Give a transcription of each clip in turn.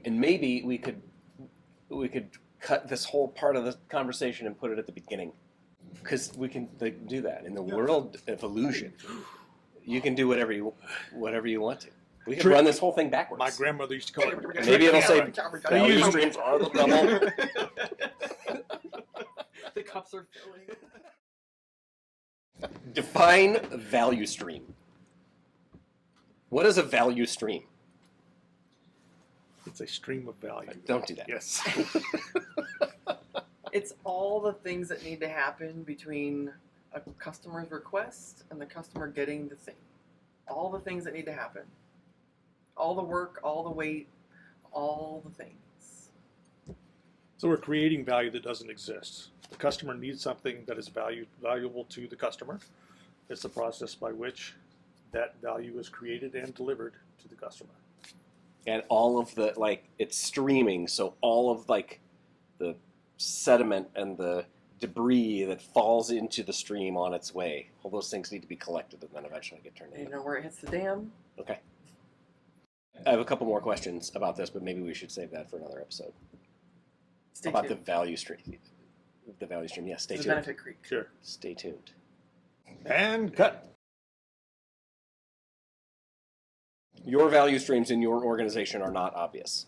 And maybe we could cut this whole part of the conversation and put it at the beginning, because we can do that in the world of illusion. You can do whatever you want to. We can run this whole thing backwards. My grandmother used to call it. Maybe it'll say value streams are the devil. The cups are filling. Define value stream. What is a value stream? It's a stream of value. Don't do that. Yes. It's all the things that need to happen between a customer's request and the customer getting the thing. All the things that need to happen. All the work, all the wait, all the things. So we're creating value that doesn't exist. The customer needs something that is valuable to the customer. It's the process by which that value is created and delivered to the customer. And all of the, it's streaming, so all of, the sediment and the debris that falls into the stream on its way, all those things need to be collected and then eventually get turned You into. know where it hits the dam? Okay. I have a couple more questions about this, but maybe we should save that for another episode. Stay about tuned. the value stream. The value stream, yes, stay The tuned. Benefit Creek. Sure. Stay tuned. And cut. Your value streams in your organization are not obvious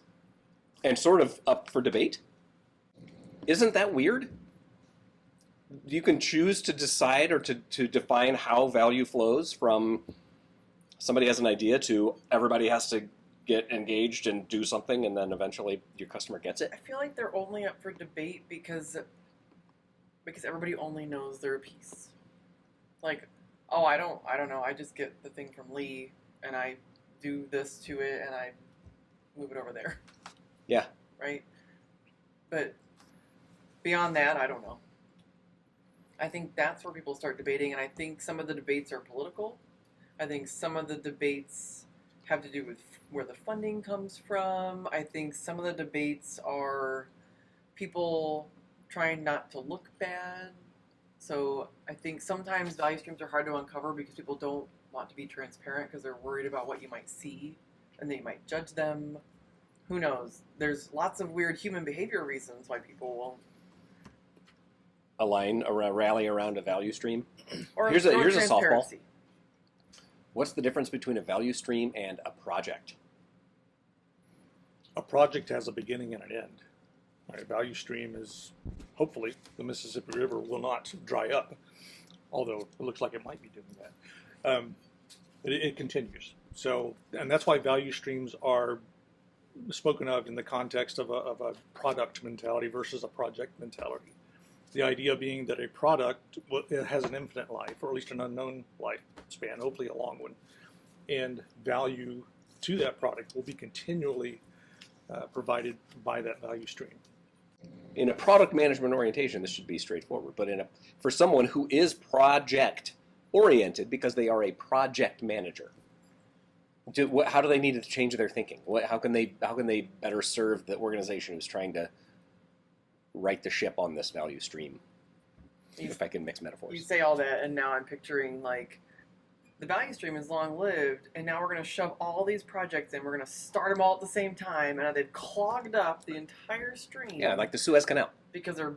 and sort of up for debate. Isn't that weird? You can choose to decide or to define how value flows from somebody has an idea to everybody has to get engaged and do something, and then eventually your customer gets it. I feel like they're only up for debate because everybody only knows their piece. Like, oh, I don't know. I just get the thing from Lee and I do this to it and I move it over there. Yeah. Right? But beyond that, I don't know. I think that's where people start debating, and I think some of the debates are political. I think some of the debates have to do with where the funding comes from. I think some of the debates are people trying not to look bad. So I think sometimes value streams are hard to uncover because people don't want to be transparent because they're worried about what you might see and they might judge them. Who knows? There's lots of weird human behavior reasons why people won't rally around a value stream. Or Here's a softball. transparency. What's the difference between a value stream and a project? A project has a beginning and an end. A value stream is, hopefully, the Mississippi River will not dry up, although it looks like it might be doing that. It continues. So, and that's why value streams are spoken of in the context of a product mentality versus a project mentality. The idea being that a product has an infinite life, or at least an unknown lifespan, hopefully a long one, and value to that product will be continually provided by that value stream. In a product management orientation, this should be straightforward, but for someone who is project oriented because they are a project manager, how do they need to change their thinking? How can they better serve the organization who's trying to right the ship on this value stream? If I can mix metaphors. You say all that, and now I'm picturing the value stream is long-lived, and now we're going to shove all these projects in. We're going to start them all at the same time, and now they've clogged up the entire stream. Yeah, like the Suez Canal. Because they're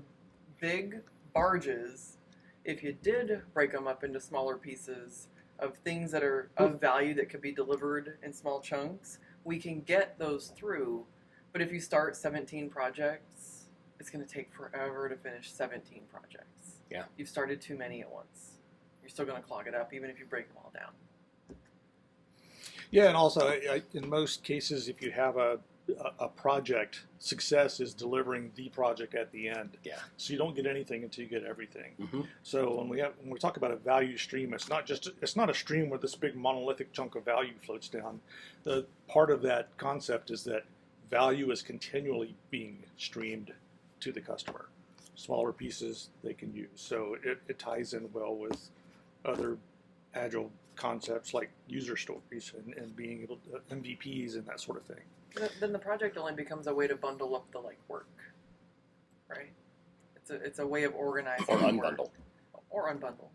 big barges. If you did break them up into smaller pieces of things that are of value that could be delivered in small chunks, we can get those through. But if you start 17 projects, it's going to take forever to finish 17 projects. Yeah. You've started too many at once. You're still going to clog it up, even if you break them all down. Yeah, and also, in most cases, if you have a project, success is delivering the project at the end. Yeah. So you don't get anything until you get everything. Mm-hmm. So when we talk about a value stream, it's not a stream where this big monolithic chunk of value floats down. The part of that concept is that value is continually being streamed to the customer. Smaller pieces they can use. So it ties in well with other agile concepts like user stories and being able to MVPs and that sort of thing. Then the project only becomes a way to bundle up the work, right? It's a way of organizing Or unbundle. Or unbundle.